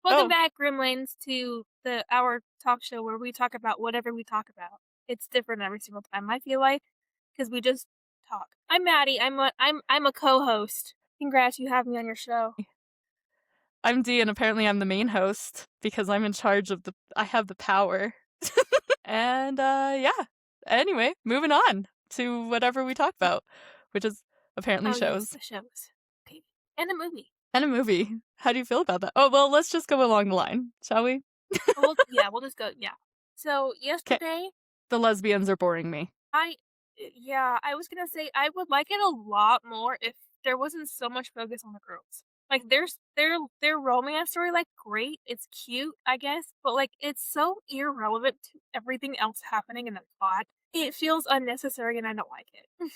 Welcome Oh, back, Gremlins, to our talk show where we talk about whatever we talk about. It's different every single time, I feel like, because we just talk. I'm Maddie. I'm a co-host. Congrats, you have me on your show. I'm Dee, and apparently I'm the main host because I'm in charge of I have the power. And, yeah. Anyway, moving on to whatever we talk about, which is apparently Oh yes, shows the shows. Okay, and a movie. and a movie. How do you feel about that? Oh, well, let's just go along the line, shall we? We'll just go. Yeah. So Okay. yesterday, The lesbians are boring me. I I was gonna say I would like it a lot more if there wasn't so much focus on the girls. Like their romance story, like great, it's cute, I guess, but like it's so irrelevant to everything else happening in the plot. It feels unnecessary and I don't like it.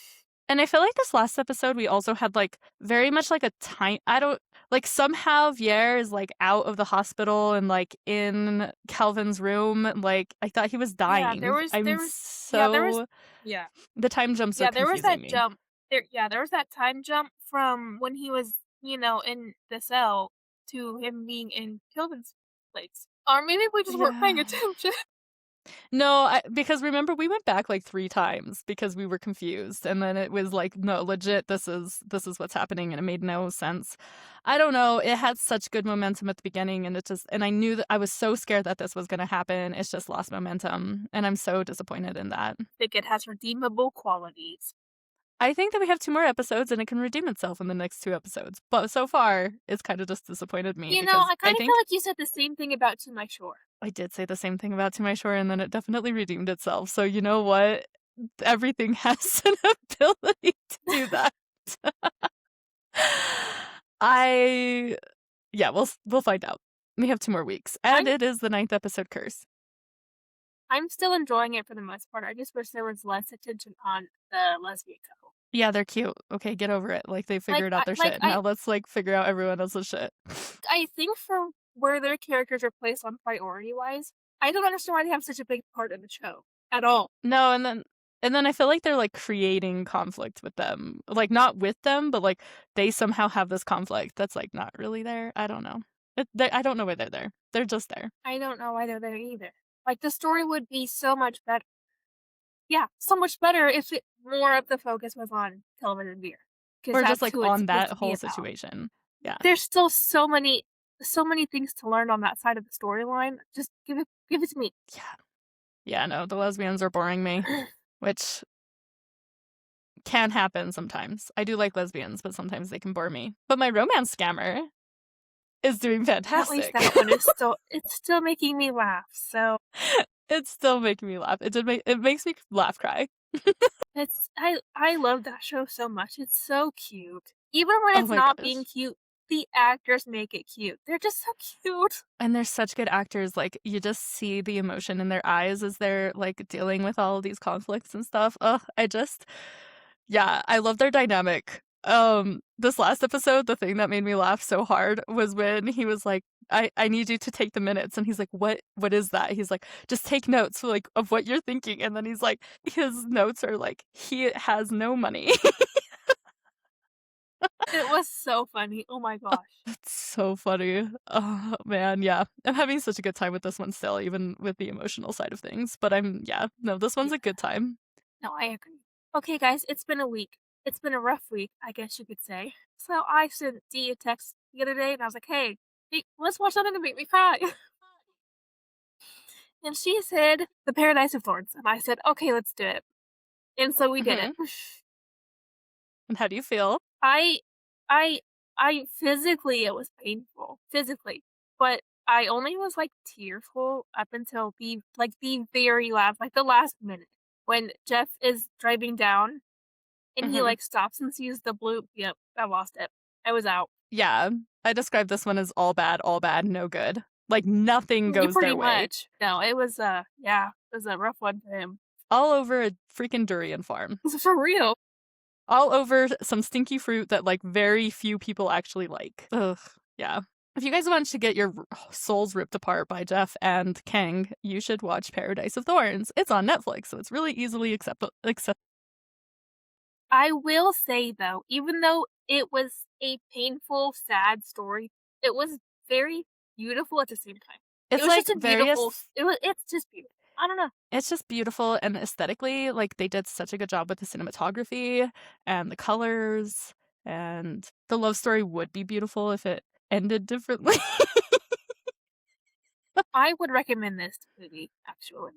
And I feel like this last episode, we also had like very much like a time. I don't like somehow Vier is like out of the hospital and like in Calvin's room. Like I thought he was Yeah, dying. I'm there was so yeah. the time jumps are Yeah, there was confusing that me. jump. There was that time jump from when he was, in the cell to him being in Kilvin's place. Or maybe we just weren't paying Yeah. attention. No, because remember we went back like 3 times because we were confused, and then it was like, no, legit, this is what's happening, and it made no sense. I don't know. It had such good momentum at the beginning, and and I knew that I was so scared that this was going to happen. It's just lost momentum, and I'm so disappointed in that. Think it has redeemable qualities. I think that we have 2 more episodes, and it can redeem itself in the next 2 episodes. But so far, it's kind of just disappointed me because I I kind of feel think like you said the same thing about To My Shore. I did say the same thing about To My Shore, and then it definitely redeemed itself. So you know what? Everything has an ability to do that. I yeah, we'll find out. We have 2 more weeks, and I'm it is the 9th episode curse. I'm still enjoying it for the most part. I just wish there was less attention on the lesbian couple. Yeah, they're cute. Okay, get over it. Like they Like figured out their shit. I Now let's like figure out everyone else's shit. I think for where their characters are placed on priority wise, I don't understand why they have such a big part in the show at all. No, and then I feel like they're like creating conflict with them. Like not with them, but like they somehow have this conflict that's like not really there. I don't know. I don't know why they're there. They're just there. I don't know why they're there either. Like the story would be so much better. Yeah, so much better if more of the focus was on Kelvin and Veer, because Or just that's like who it's on supposed that to be whole about. situation. Yeah. There's still so many things to learn on that side of the storyline. Just give it to me. Yeah. Yeah, no, the lesbians are boring me, which can happen sometimes. I do like lesbians, but sometimes they can bore me. But my romance scammer is doing At least fantastic. that one is it's still making me laugh. So It's still making me laugh. It makes me laugh cry. I love that show so much. It's so cute. Even when Oh it's my not being gosh. cute, the actors make it cute. They're just so cute. And they're such good actors. Like you just see the emotion in their eyes as they're like dealing with all of these conflicts and stuff. Ugh, yeah, I love their dynamic. This last episode, the thing that made me laugh so hard was when he was like, I need you to take the minutes. And he's like, what is that? He's like, just take notes like of what you're thinking. And then he's like, his notes are like, he has no money. It was so funny. Oh my gosh. That's so funny. Oh man, yeah. I'm having such a good time with this one still, even with the emotional side of things. But yeah, no, this one's Yeah. a good time. No, I agree. Okay, guys, it's been a week. It's been a rough week, I guess you could say. So I sent Dee a text the other day and I was like, hey, let's watch something to make me cry. And she said The Paradise of Thorns. And I said, okay, let's do it. And so we did it. Hmm. And how do you feel? I I physically it was painful. Physically. But I only was like tearful up until the very last, like the last minute when Jeff is driving down and he Hmm. like stops and sees the blue. Yep, I lost it. I was out. Yeah, I described this one as all bad, no good. Like nothing You goes pretty their way. much. No, it was yeah, it was a rough one for him. All over a freaking durian farm. For real. All over some stinky fruit that like very few people actually like. Ugh, yeah. If you guys want to get your souls ripped apart by Jeff and Kang, you should watch Paradise of Thorns. It's on Netflix, so it's really easily acceptable. I will say though, even though it was a painful, sad story, it was very beautiful at the same time. It It's, was just like, a beautiful various it's just beautiful. I don't know. it's just beautiful, and aesthetically, like, they did such a good job with the cinematography, and the colors, and the love story would be beautiful if it ended differently. I would recommend this movie, actually,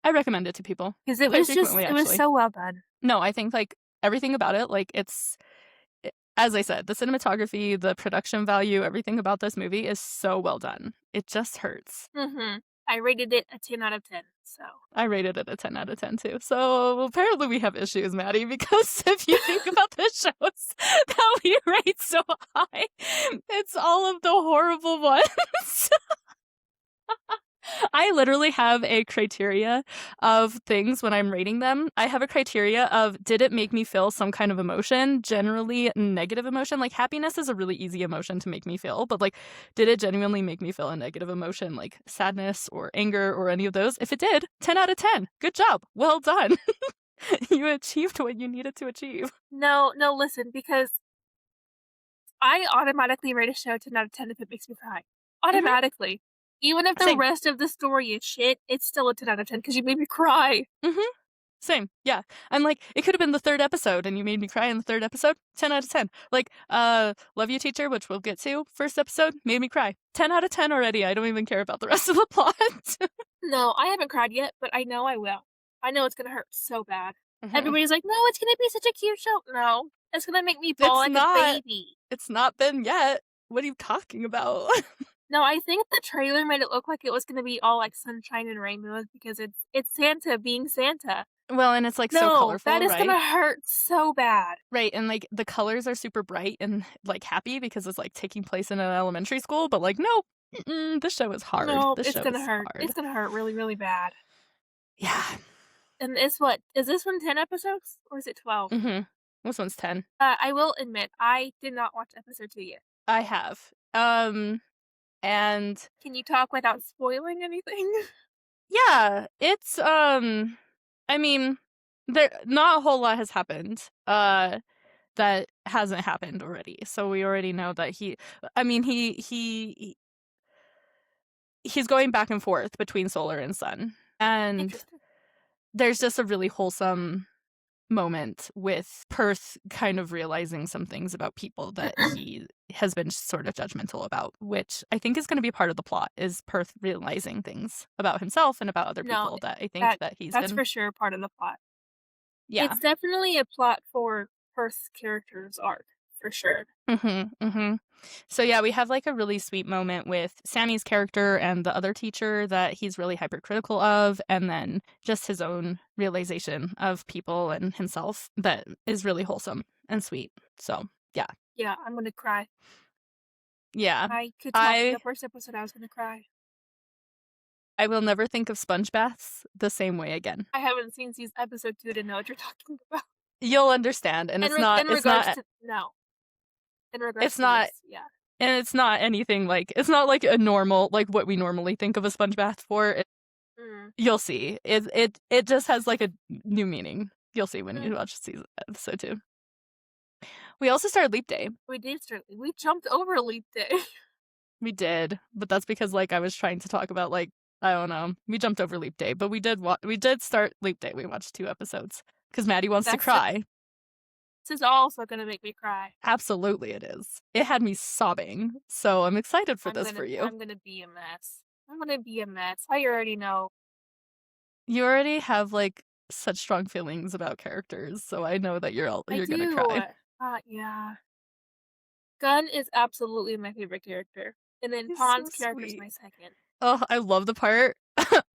I recommend it to people because quite frequently, it was actually. so well done. No, I think, like, everything about it, like, as I said, the cinematography, the production value, everything about this movie is so well done. It just hurts. Mhm. I rated it a 10 out of 10, so I rated it a 10 out of 10 too. So apparently we have issues, Maddie, because if you think about the shows that we rate so high, it's all of the horrible ones. I literally have a criteria of things when I'm rating them. I have a criteria of did it make me feel some kind of emotion, generally negative emotion. Like happiness is a really easy emotion to make me feel, but like did it genuinely make me feel a negative emotion like sadness or anger or any of those? If it did, 10 out of 10. Good job. Well done. You achieved what you needed to achieve. no, no, listen, because I automatically rate a show 10 out of 10 if it makes me cry. Mhm. Automatically. Even if the Same. rest of the story is shit, it's still a 10 out of 10 because you made me cry. Mhm. Same, yeah. I'm like, it could have been the 3rd episode and you made me cry in the 3rd episode. 10 out of 10. Like, Love You Teacher, which we'll get to, 1st episode, made me cry. 10 out of 10 already. I don't even care about the rest of the plot. No, I haven't cried yet, but I know I will. I know it's gonna hurt so bad. Mhm. Everybody's like, "No, it's gonna be such a cute show." No, it's gonna make me bawl It's like a not. baby. It's not been yet. What are you talking about? No, I think the trailer made it look like it was gonna be all, like, sunshine and rainbows because it's Santa being Santa. Well, and it's like so No, that colorful, is right? gonna hurt so bad. Right, and like the colors are super bright and like happy because it's like taking place in an elementary school, but like, nope, this show is hard. No, This it's show gonna is hurt. hard. It's gonna hurt really, really bad. Yeah. And it's what is this one 10 episodes or is it 12? This one's 10. I will admit, I did not watch episode 2 yet. I have. And Can you talk without spoiling anything? yeah, it's I mean, there not a whole lot has happened. That hasn't happened already. So we already know that I mean, he's going back and forth between solar and sun. And Interesting. there's just a really wholesome moment with Perth kind of realizing some things about people that he has been sort of judgmental about, which I think is going to be part of the plot is Perth realizing things about himself and about other No, people that I think that that he's that's been for sure part of the plot. yeah. It's definitely a plot for Perth's character's arc, for sure. Mhm. Mhm. So yeah, we have like a really sweet moment with Sammy's character and the other teacher that he's really hypercritical of, and then just his own realization of people and himself that is really wholesome and sweet. So, yeah. Yeah, I'm gonna cry. Yeah. I could tell from I the first episode I was gonna cry. I will never think of sponge baths the same way again. I haven't seen episode 2 to know what you're talking about. You'll understand, and In regards to no, in regards it's to not this, yeah. and it's not anything like it's not like a normal like what we normally think of a sponge bath for. Mm, You'll see. It just has like a new meaning. You'll see when you mm. watch season episode 2. We also started Leap Day. We jumped over Leap Day. We did, but that's because like I was trying to talk about like I don't know. We jumped over Leap Day, but we did start Leap Day. We watched 2 episodes because Maddie wants to That's just cry. this is also gonna make me cry. Absolutely, it is. It had me sobbing, so I'm excited for this for you. I'm gonna be a mess. I'm gonna be a mess. I already know. You already have like such strong feelings about characters, so I know that I you're gonna do. cry. Yeah. Gun is absolutely my favorite character, and then He's so Pawn's character is sweet. my second. Oh, I love the part.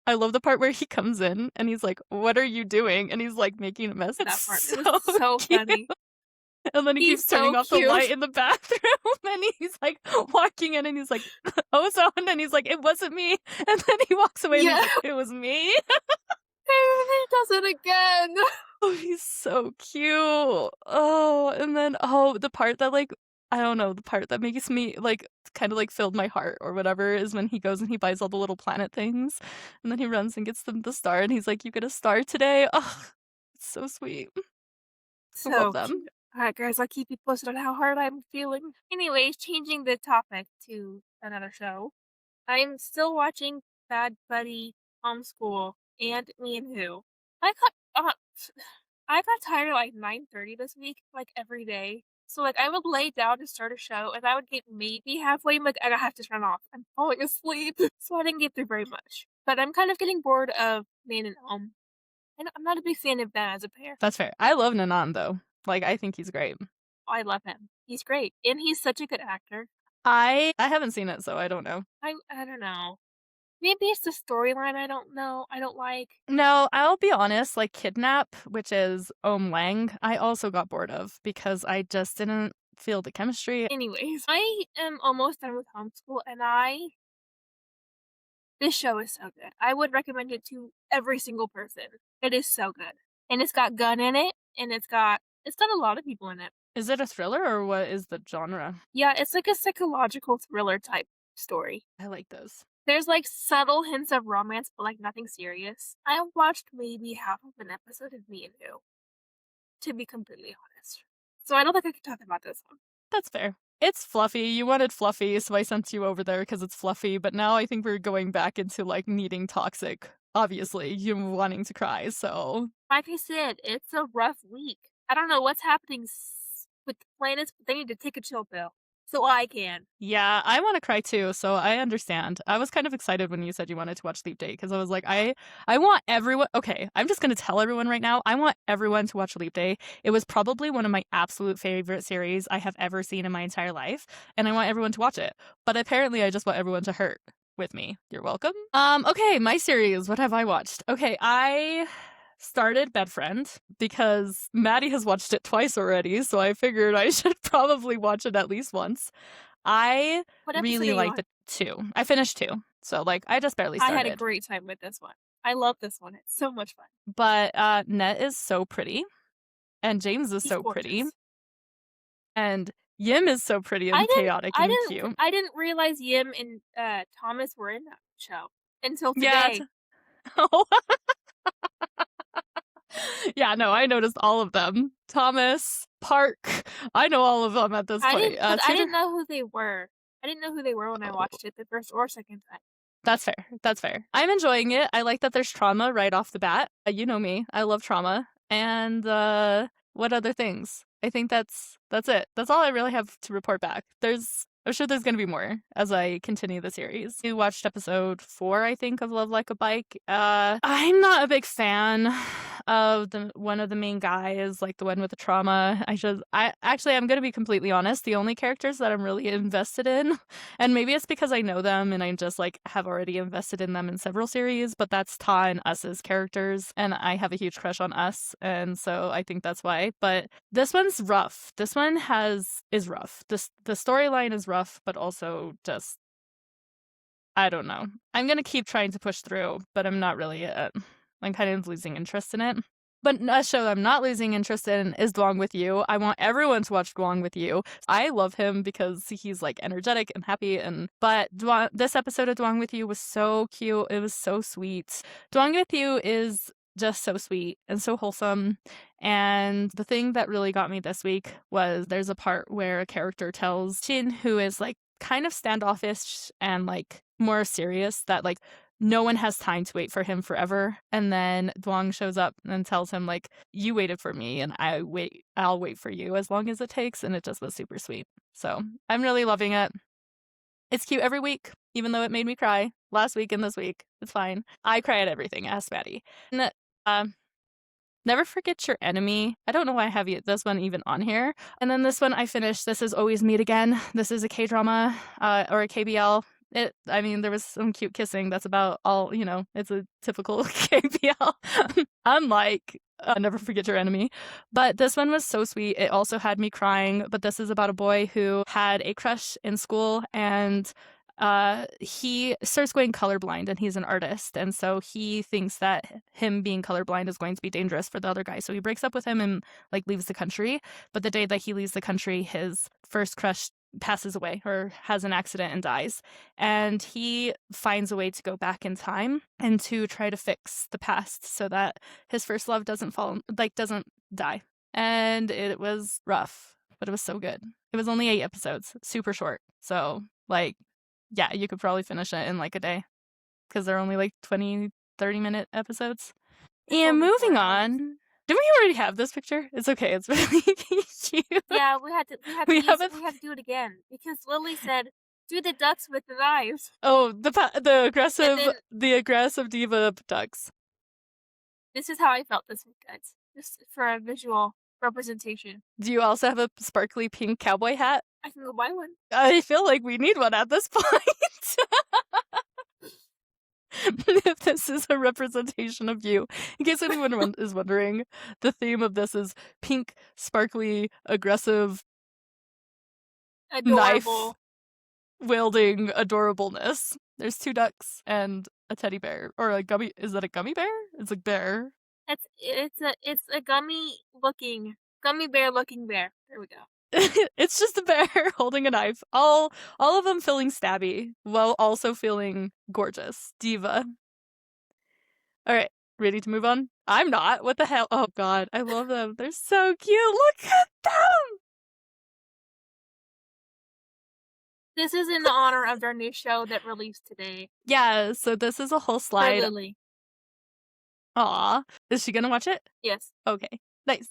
I love the part where he comes in and he's like, "What are you doing?" And he's like making a mess. It's That part, it was so so cute. funny. And then he He's keeps turning so off the light cute. in the bathroom and he's like walking in and he's like, "Ozone," and he's like, "It wasn't me." And then he walks away and he's Yeah, like, "It was me." he does it again. Oh, he's so cute. Oh, and then the part that like I don't know, the part that makes me like kind of like filled my heart or whatever is when he goes and he buys all the little planet things, and then he runs and gets them the star, and he's like, "You get a star today." Oh, it's so sweet. I love So them. cute. Alright, guys, I'll keep you posted on how hard I'm feeling. Anyways, changing the topic to another show. I'm still watching Bad Buddy, Homeschool, and Me and Who. I got I got tired at like 9:30 this week, like every day. So like I would lay down to start a show and I would get maybe halfway and like I have to turn off. I'm falling asleep. So I didn't get through very much. But I'm kind of getting bored of Man and Home. And I'm not a big fan of them as a pair. That's fair. I love Nanan though. Like I think he's great. I love him. He's great. And he's such a good actor. I haven't seen it, so I don't know. I don't know. Maybe it's the storyline I don't know. I don't like. No, I'll be honest, like Kidnap, which is Lang, I also got bored of because I just didn't feel the chemistry. Anyways, I am almost done with Homeschool and this show is so good. I would recommend it to every single person. It is so good. And it's got Gun in it, and it's got a lot of people in it. Is it a thriller or what is the genre? Yeah, it's like a psychological thriller type story. I like those. There's like subtle hints of romance, but like nothing serious. I watched maybe half of an episode of Me and Who, to be completely honest. So I don't think I can talk about this one. That's fair. It's fluffy. You wanted fluffy, so I sent you over there because it's fluffy, but now I think we're going back into like needing toxic. Obviously, you wanting to cry, so. Like I said, it's a rough week. I don't know what's happening with the planets, but they need to take a chill pill. So I can. Yeah, I want to cry too, so I understand. I was kind of excited when you said you wanted to watch Leap Day because I was like, I want everyone. Okay, I'm just gonna tell everyone right now. I want everyone to watch Leap Day. It was probably one of my absolute favorite series I have ever seen in my entire life, and I want everyone to watch it. But apparently, I just want everyone to hurt with me. You're welcome. Okay, my series. What have I watched? Okay, I started Bedfriend because Maddie has watched it twice already, so I figured I should probably watch it at least once. I What episode really are you like on? the 2. I finished 2, so like I just barely I had a started. great time with this one. I love this one. It's so much fun. But Net is so pretty, and James is He's so pretty, gorgeous. and Yim is so pretty I and didn't chaotic I and didn't cute. I didn't realize Yim and Thomas were in that show until Yeah. today. Yeah, no, I noticed all of them. Thomas, Park, I know all of them at this I point. didn't, but I Tudor. didn't know who they were. I didn't know who they were when I watched it the first or second time. That's fair. That's fair. I'm enjoying it. I like that there's trauma right off the bat. You know me. I love trauma. And what other things? I think that's it. That's all I really have to report back. I'm sure there's going to be more as I continue the series. You watched episode 4, I think, of Love Like a Bike. I'm not a big fan of one of the main guys, like the one with the trauma. I'm going to be completely honest. The only characters that I'm really invested in, and maybe it's because I know them and I just like have already invested in them in several series, but that's Ta and Us's characters, and I have a huge crush on Us, and so I think that's why. But this one's rough. This one is rough. The storyline is rough, but also just I don't know. I'm gonna keep trying to push through, but I'm not really. I'm kind of losing interest in it. But a show I'm not losing interest in is Dwang with You. I want everyone to watch Dwang with You. I love him because he's like energetic and happy. But this episode of Dwang with You was so cute. It was so sweet. Dwang with You is just so sweet and so wholesome. And the thing that really got me this week was there's a part where a character tells Shin, who is like kind of standoffish and like more serious, that like no one has time to wait for him forever. And then Dwang shows up and tells him like, you waited for me and I'll wait for you as long as it takes. And it just was super sweet. So I'm really loving it. It's cute every week, even though it made me cry last week and this week. It's fine. I cry at everything. Ask Maddie. And Never Forget Your Enemy. I don't know why I have this one even on here. And then this one I finished. This is Always Meet Again. This is a K-drama or a KBL. There was some cute kissing. That's about all, it's a typical KBL. Unlike Never Forget Your Enemy. But this one was so sweet. It also had me crying. But this is about a boy who had a crush in school and he starts going colorblind, and he's an artist, and so he thinks that him being colorblind is going to be dangerous for the other guy, so he breaks up with him and like leaves the country. But the day that he leaves the country, his first crush passes away or has an accident and dies, and he finds a way to go back in time and to try to fix the past so that his first love doesn't die. And it was rough, but it was so good. It was only 8 episodes, super short, so like Yeah, you could probably finish it in like a day because they're only like 20, 30-minute episodes. It's And only moving 4 hours. on. Did we already have this picture? It's okay. It's really cute. Yeah, we had to We use haven't. we had to do it again because Lily said, "Do the ducks with the knives," Oh, and then the aggressive diva ducks. this is how I felt this week, guys. Just for a visual representation. Do you also have a sparkly pink cowboy hat? I can go buy one. I feel like we need one at this point. If this is a representation of you. In case anyone is wondering, the theme of this is pink, sparkly, aggressive, Adorable. knife-wielding adorableness. There's 2 ducks and a teddy bear. Or a gummy. Is that a gummy bear? It's a bear. It's a gummy bear looking bear. There we go. It's just a bear holding a knife. All of them feeling stabby while also feeling gorgeous. Diva. All right, ready to move on? I'm not. What the hell? Oh god, I love them. They're so cute. Look at them. This is in the honor of their new show that released today. Yeah, so this is a whole For slide. Lily. Aw. Is she gonna watch it? Yes. Okay. Nice.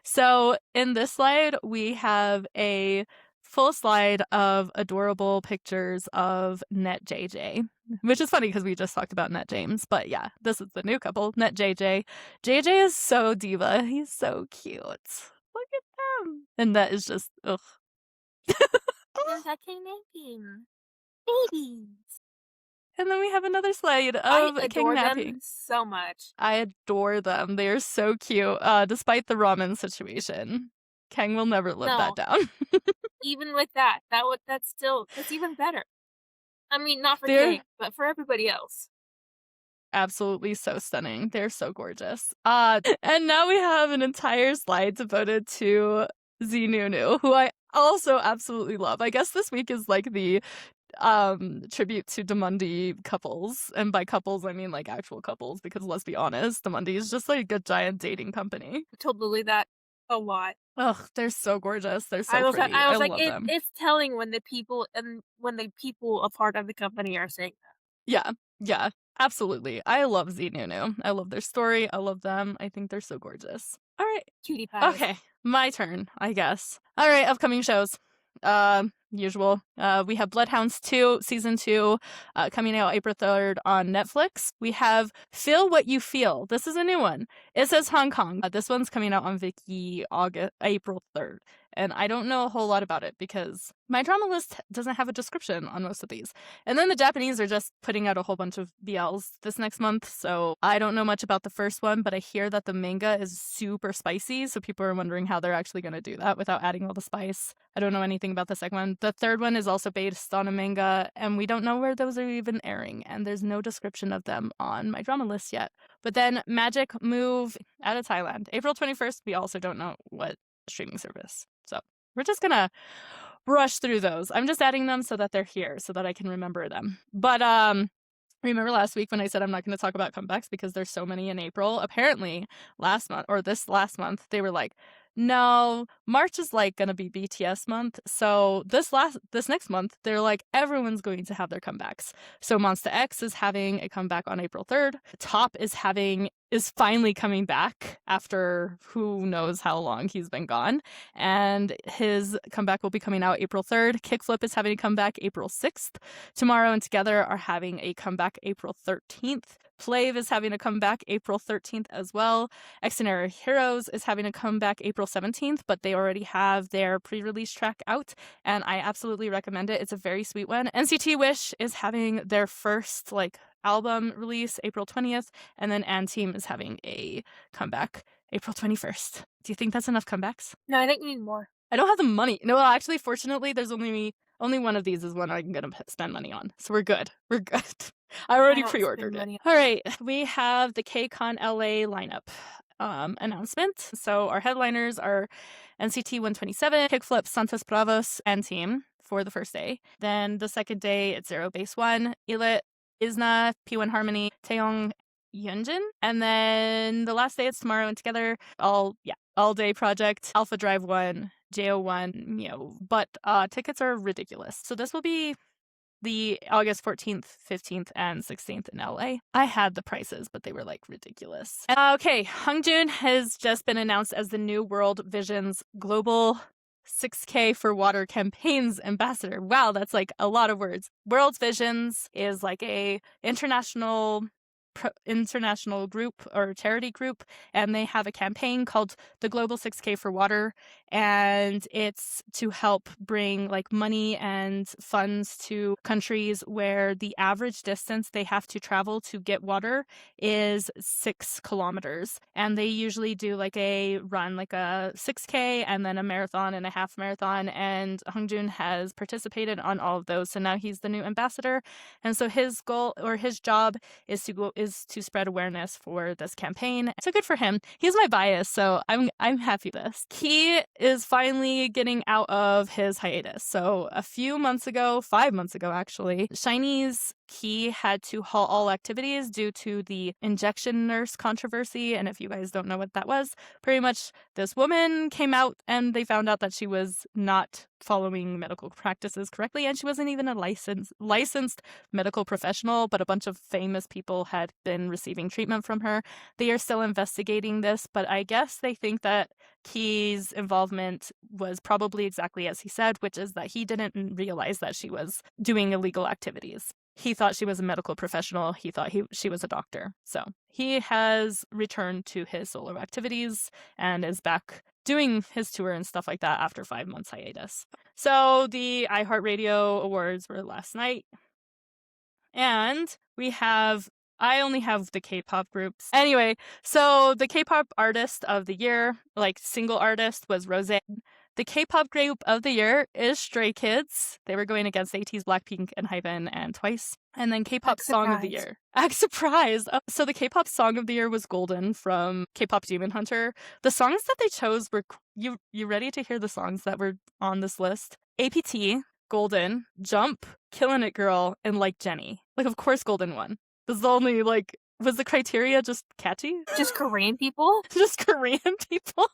So in this slide, we have a full slide of adorable pictures of Net JJ, which is funny because we just talked about Net James. But yeah, this is the new couple, Net JJ. JJ is so diva. He's so cute. Look at them. And that is just, ugh. They're touching napping. Babies. And then we have another slide of I King adore napping. them so much. I adore them. They are so cute, despite the ramen situation. Kang will never live that down. Even with that's even better. I mean, not for They're Kang, but for everybody else. absolutely so stunning. They're so gorgeous. And now we have an entire slide devoted to Zinunu, who I also absolutely love. I guess this week is like the tribute to Domundi couples, and by couples I mean like actual couples, because let's be honest, Domundi is just like a giant dating company. I told Lily that a lot. Ugh, they're so gorgeous. They're so pretty. I was I like, love them. it's telling when the people a part of the company are saying that. Yeah, absolutely. I love Zinunu. I love their story. I love them. I think they're so gorgeous. All right. Cutie pies. Okay, my turn, I guess. All right, upcoming shows. Usual. We have Bloodhounds 2, Season 2, coming out April 3rd on Netflix. We have Feel What You Feel. This is a new one. It says Hong Kong. This one's coming out on Viki April 3rd. And I don't know a whole lot about it because my drama list doesn't have a description on most of these. And then the Japanese are just putting out a whole bunch of BLs this next month, so I don't know much about the first one, but I hear that the manga is super spicy, so people are wondering how they're actually going to do that without adding all the spice. I don't know anything about the second one. The third one is also based on a manga, and we don't know where those are even airing, and there's no description of them on my drama list yet. But then Magic Move out of Thailand, April 21st. We also don't know what streaming service. So we're just gonna rush through those. I'm just adding them so that they're here so that I can remember them. But remember last week when I said I'm not going to talk about comebacks because there's so many in April? Apparently this last month they were like, no, March is like gonna be BTS month. So this next month they're like, everyone's going to have their comebacks. So Monsta X is having a comeback on April 3rd. Top is finally coming back after who knows how long he's been gone, and his comeback will be coming out April 3rd. Kickflip is having a comeback April 6th. Tomorrow and Together are having a comeback April 13th. Flav is having a comeback April 13th as well. Extraordinary Heroes is having a comeback April 17th, but they already have their pre-release track out, and I absolutely recommend it. It's a very sweet one. NCT Wish is having their first album release April 20th, and then Team is having a comeback April 21st. Do you think that's enough comebacks? No, I think we need more. I don't have the money. No, actually, fortunately, there's only one of these is one I'm gonna spend money on, so we're good. We're good. I already pre-ordered it. All right, we have the KCON LA lineup announcement. So our headliners are NCT 127, Kickflip, Santos Bravos, and Team for the first day. Then the second day, it's Zero Base 1, Elit, Isna, P1 Harmony, Taeyong, Hyunjin. And then the last day, it's Tomorrow and Together, all day project, Alpha Drive 1, JO1, But tickets are ridiculous. So this will be the August 14th, 15th, and 16th in LA. I had the prices, but they were like ridiculous. Okay, Hongjoon has just been announced as the new World Vision's global 6K for Water campaign's ambassador. Wow, that's like a lot of words. World Visions is like a international group or charity group, and they have a campaign called the Global 6K for Water, and it's to help bring like money and funds to countries where the average distance they have to travel to get water is 6 kilometers, and they usually do like a run, like a 6K and then a marathon and a half marathon, and Hongjoon has participated on all of those, so now he's the new ambassador, and so his goal or his job is to spread awareness for this campaign. So good for him. He's my bias, so I'm happy with this. He is finally getting out of his hiatus. So a few months ago, 5 months ago actually, SHINee's Key had to halt all activities due to the injection nurse controversy. And if you guys don't know what that was, pretty much this woman came out and they found out that she was not following medical practices correctly, and she wasn't even a licensed medical professional, but a bunch of famous people had been receiving treatment from her. They are still investigating this, but I guess they think that Key's involvement was probably exactly as he said, which is that he didn't realize that she was doing illegal activities. He thought she was a medical professional. He thought she was a doctor. So he has returned to his solo activities and is back doing his tour and stuff like that after 5 months hiatus. So the iHeartRadio Awards were last night. And I only have the K-pop groups. Anyway, so the K-pop artist of the year, like single artist, was Rosé. The K-pop group of the year is Stray Kids. They were going against ATEEZ, Blackpink, and Hyben and Twice. And then K-pop song of the year. Act surprised. So the K-pop song of the year was Golden from K-pop Demon Hunter. The songs that they chose were you ready to hear the songs that were on this list? APT, Golden, Jump, Killin' It Girl, and Like Jenny. Like, of course Golden won. This is the only, like, was the criteria just catchy? Just Korean people? Just Korean people?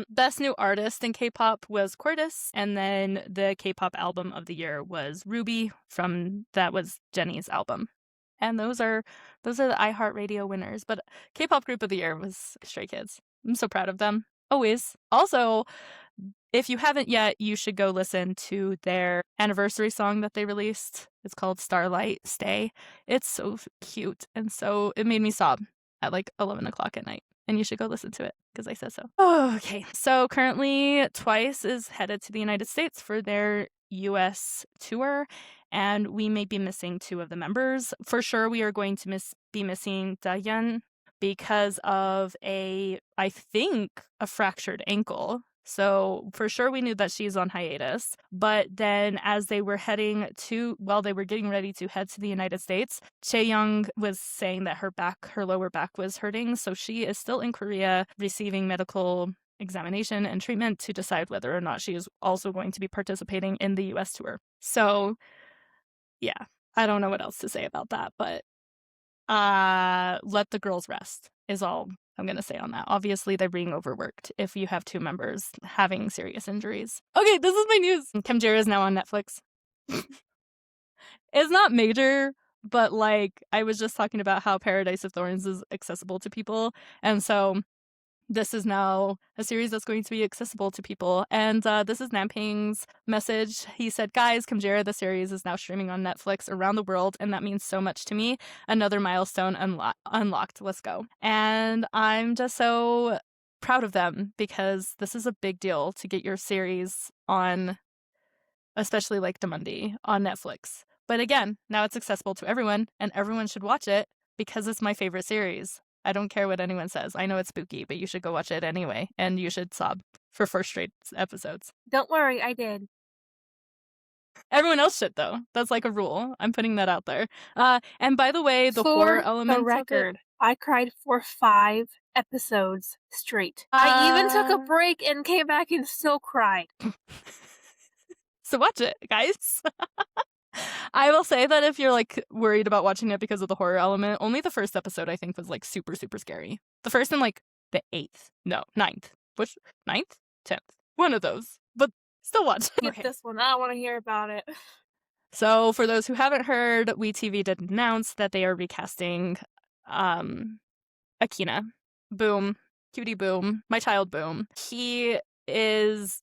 Best new artist in K-pop was Quartus, and then the K-pop album of the year was Ruby that was Jenny's album. And those are the iHeartRadio winners, but K-pop group of the year was Stray Kids. I'm so proud of them. Always. Also, if you haven't yet, you should go listen to their anniversary song that they released. It's called Starlight Stay. It's so cute, and so it made me sob at like 11 o'clock at night. And you should go listen to it because I said so. Oh, okay. So currently Twice is headed to the United States for their US tour, and we may be missing 2 of the members. For sure, we are going to be missing Dahyun because of I think, a fractured ankle. So for sure we knew that she's on hiatus. But then as they were getting ready to head to the United States, Chaeyoung was saying that her lower back was hurting. So she is still in Korea receiving medical examination and treatment to decide whether or not she is also going to be participating in the US tour. So yeah, I don't know what else to say about that, but let the girls rest is all I'm going to say on that. Obviously, they're being overworked if you have 2 members having serious injuries. Okay, this is my news. Kim Jae is now on Netflix. It's not major, but like I was just talking about how Paradise of Thorns is accessible to people. And so this is now a series that's going to be accessible to people. And this is Namping's message. He said, guys, Kim Jae, the series is now streaming on Netflix around the world, and that means so much to me. Another milestone unlocked. Let's go. And I'm just so proud of them because this is a big deal to get your series on, especially like Domundi, on Netflix. But again, now it's accessible to everyone, and everyone should watch it because it's my favorite series. I don't care what anyone says. I know it's spooky, but you should go watch it anyway, and you should sob for first straight episodes. Don't worry, I did. Everyone else should, though. That's like a rule. I'm putting that out there. And by the way, the horror element for the record, I cried for 5 episodes straight. I even took a break and came back and still cried. So watch it, guys. I will say that if you're like worried about watching it because of the horror element, only the first episode I think was like super, super scary. The first and like the 9th. Which 9th? 10th? One of those. But Still watch. Skip Okay. this one. I don't want to hear about it. So for those who haven't heard, WeTV did announce that they are recasting um Akina. Boom. Cutie Boom. My child Boom. He has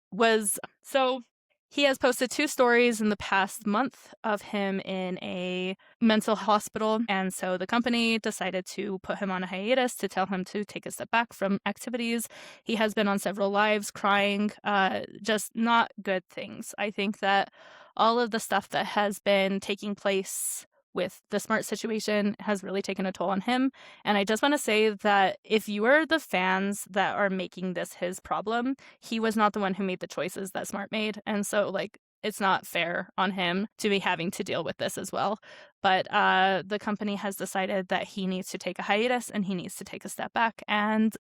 posted 2 stories in the past month of him in a mental hospital, and so the company decided to put him on a hiatus to tell him to take a step back from activities. He has been on several lives crying, just not good things. I think that all of the stuff that has been taking place with the Smart situation has really taken a toll on him. And I just want to say that if you are the fans that are making this his problem, he was not the one who made the choices that Smart made. And so, like, it's not fair on him to be having to deal with this as well. But the company has decided that he needs to take a hiatus and he needs to take a step back. And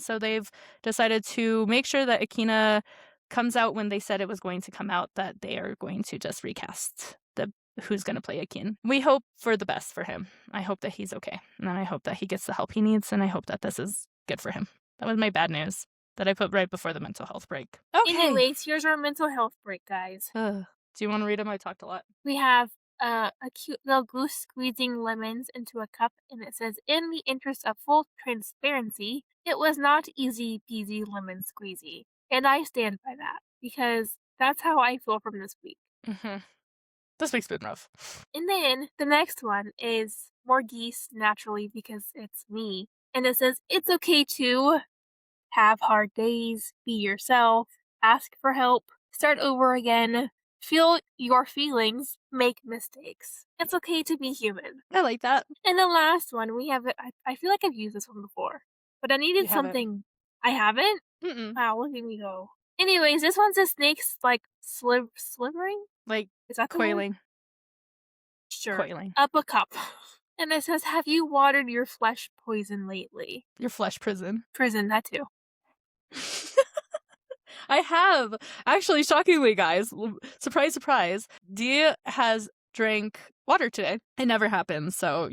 so they've decided to make sure that Akina comes out when they said it was going to come out, that they are going to just recast the who's going to play Akin. We hope for the best for him. I hope that he's okay. And I hope that he gets the help he needs. And I hope that this is good for him. That was my bad news that I put right before the mental health break. Okay. Anyways, here's our mental health break, guys. Do you want to read them? I talked a lot. We have a cute little goose squeezing lemons into a cup, and it says, "In the interest of full transparency, it was not easy peasy lemon squeezy." And I stand by that, because that's how I feel from this week. Mm-hmm. This week's been rough. And then the next one is more geese, naturally, because it's me. And it says, "It's okay to have hard days, be yourself, ask for help, start over again, feel your feelings, make mistakes. It's okay to be human." I like that. And the last one, we have, I feel like I've used this one before, but I needed You haven't. something. I haven't? Mm-mm. Wow, look at me go. Anyways, this one says snakes, like, slithering? Like, Is that the word? coiling. Sure. Coiling. Up a cup. And it says, "Have you watered your flesh poison lately?" Your flesh prison. Prison, that too. I have. Actually, shockingly, guys, surprise, surprise, Dia has drank water today. It never happens, so,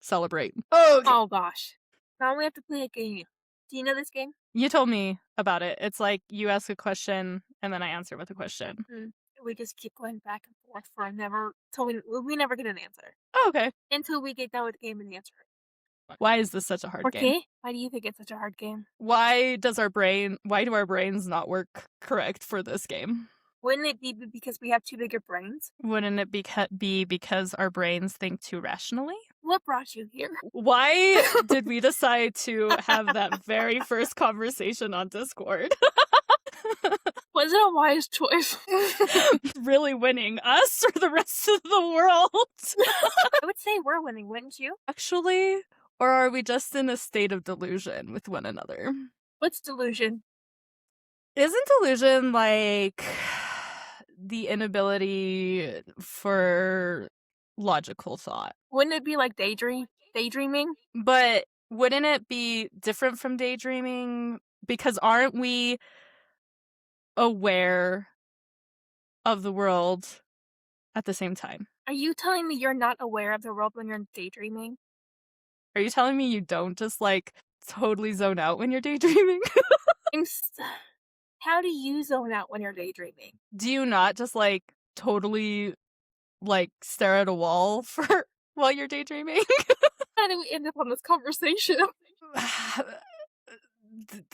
celebrate. Okay. Oh gosh. Now we have to play a game. Do you know this game? You told me about it. It's like you ask a question and then I answer with a question. We just keep going back and forth for never till we never get an answer. Oh, okay. Until we get done with the game and answer it. Why is this such a hard game? Okay. Why do you think it's such a hard game? Why do our brains not work correct for this game? Wouldn't it be because we have too big of brains? Wouldn't it be because our brains think too rationally? What brought you here? Why did we decide to have that very first conversation on Discord? Was it a wise choice? Really winning us or the rest of the world? I would say we're winning, wouldn't you? Actually, or are we just in a state of delusion with one another? What's delusion? Isn't delusion like the inability for logical thought? Wouldn't it be like daydreaming? But wouldn't it be different from daydreaming? Because aren't we aware of the world at the same time? Are you telling me you're not aware of the world when you're daydreaming? Are you telling me you don't just like totally zone out when you're daydreaming? How do you zone out when you're daydreaming? Do you not just like totally like stare at a wall for while you're daydreaming? How did we end up on this conversation?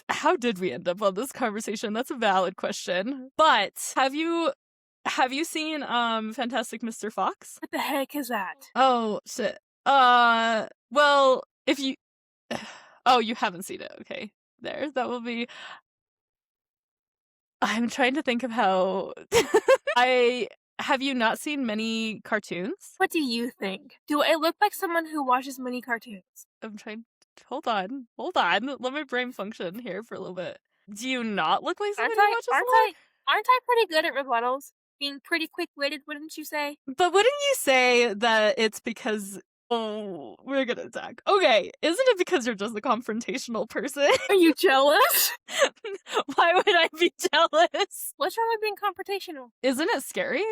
How did we end up on this conversation? That's a valid question. But have you seen Fantastic Mr. Fox? What the heck is that? Oh shit. Well, if you oh, you haven't seen it. Okay. That will be I'm trying to think of how have you not seen many cartoons? What do you think? Do I look like someone who watches many cartoons? I'm trying. Hold on. Let my brain function here for a little bit. Do you not look like someone who watches a lot? Aren't I pretty good at rebuttals? Being pretty quick-witted, wouldn't you say? But wouldn't you say that it's because we're gonna attack? Okay, isn't it because you're just a confrontational person? Are you jealous? Why would I be jealous? What's wrong with being confrontational? Isn't it scary?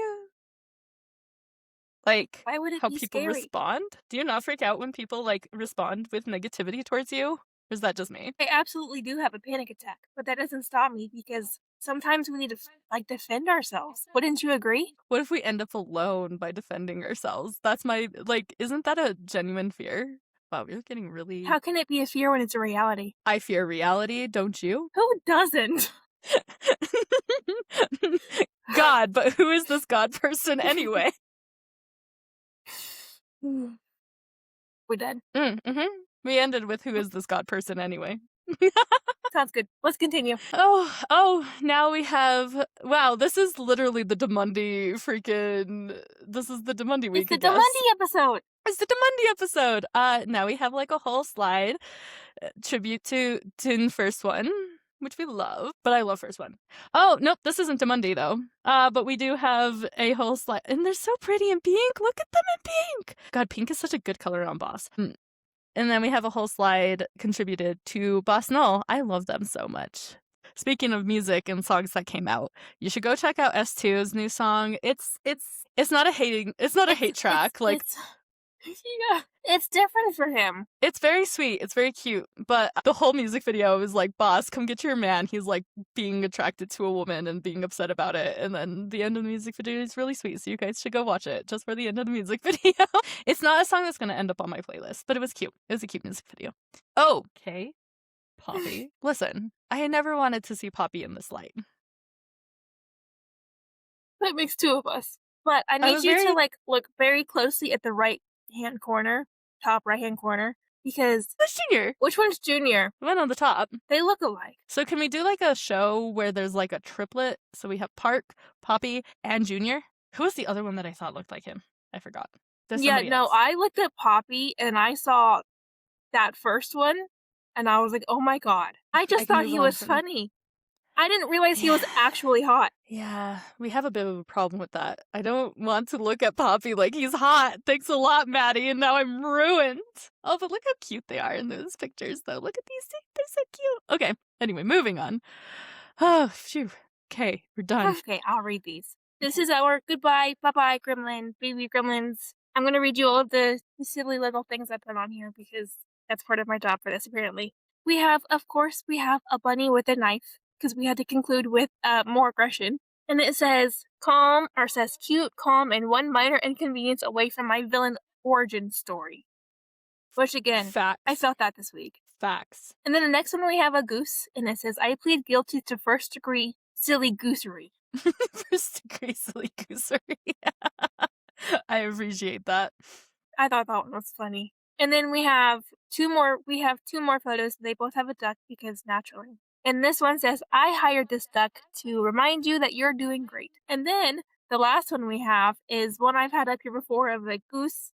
Like, why would it how be people scary? respond? Do you not freak out when people like respond with negativity towards you? Or is that just me? I absolutely do have a panic attack, but that doesn't stop me because sometimes we need to, like, defend ourselves. Wouldn't you agree? What if we end up alone by defending ourselves? That's my like, isn't that a genuine fear? Wow, we're getting really How can it be a fear when it's a reality? I fear reality, don't you? Who doesn't? God, but who is this God person anyway? We're done. Mhm. We ended with who is this God person anyway? Sounds good. Let's continue. Now we have wow, this is literally the Domundi freaking this is the Domundi It's week, I the guess. Domundi episode. It's the Domundi episode. Now we have like a whole slide tribute to the first one, which we love, but I love first one. Oh, nope, this isn't Domundi though. But we do have a whole slide, and they're so pretty in pink. Look at them in pink. God, pink is such a good color on Boss. And then we have a whole slide contributed to Boss Null. I love them so much. Speaking of music and songs that came out, you should go check out S2's new song. It's not a hate track. Like Yeah, it's different for him. it's very sweet. It's very cute. But the whole music video is like, Boss, come get your man. He's like being attracted to a woman and being upset about it. And then the end of the music video is really sweet. So you guys should go watch it just for the end of the music video. It's not a song that's going to end up on my playlist, but it was cute. It was a cute music video. Oh, okay. Poppy. Listen, I never wanted to see Poppy in this light. That makes two of us. But I need you to like look very closely at the right hand corner, top right hand corner, because Who's Junior? which one's Junior? The one on the top. They look alike. So can we do like a show where there's like a triplet? So we have Park, Poppy, and Junior. Who was the other one that I thought looked like him? I forgot. There's Yeah, somebody no, else. I looked at Poppy and I saw that first one and I was like, oh my god. I just thought he was funny. I didn't realize he was actually hot. Yeah, we have a bit of a problem with that. I don't want to look at Poppy like he's hot. Thanks a lot, Maddie, and now I'm ruined. Oh, but look how cute they are in those pictures, though. Look at these things. They're so cute. Okay, anyway, moving on. Oh, phew. Okay, we're done. Okay, I'll read these. This is our goodbye, bye-bye, gremlin, baby gremlins. I'm going to read you all of the silly little things I put on here because that's part of my job for this, apparently. We have, of course, we have a bunny with a knife because we had to conclude with more aggression. And it says, says cute, calm, and one minor inconvenience away from my villain origin story. Which, again, Facts. I felt that this week. Facts. And then the next one we have a goose, and it says, I plead guilty to first degree silly goosery. First degree silly goosery. I appreciate that. I thought that one was funny. And then we have two more photos. They both have a duck because naturally. And this one says, I hired this duck to remind you that you're doing great. And then the last one we have is one I've had up here before of a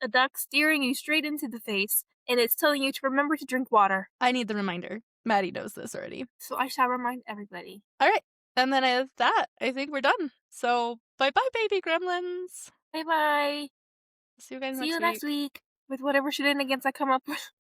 duck staring you straight into the face. And it's telling you to remember to drink water. I need the reminder. Maddie knows this already. So I shall remind everybody. All right. And then with that, I think we're done. So bye-bye, baby gremlins. Bye-bye. See you guys next week with whatever shenanigans I come up with.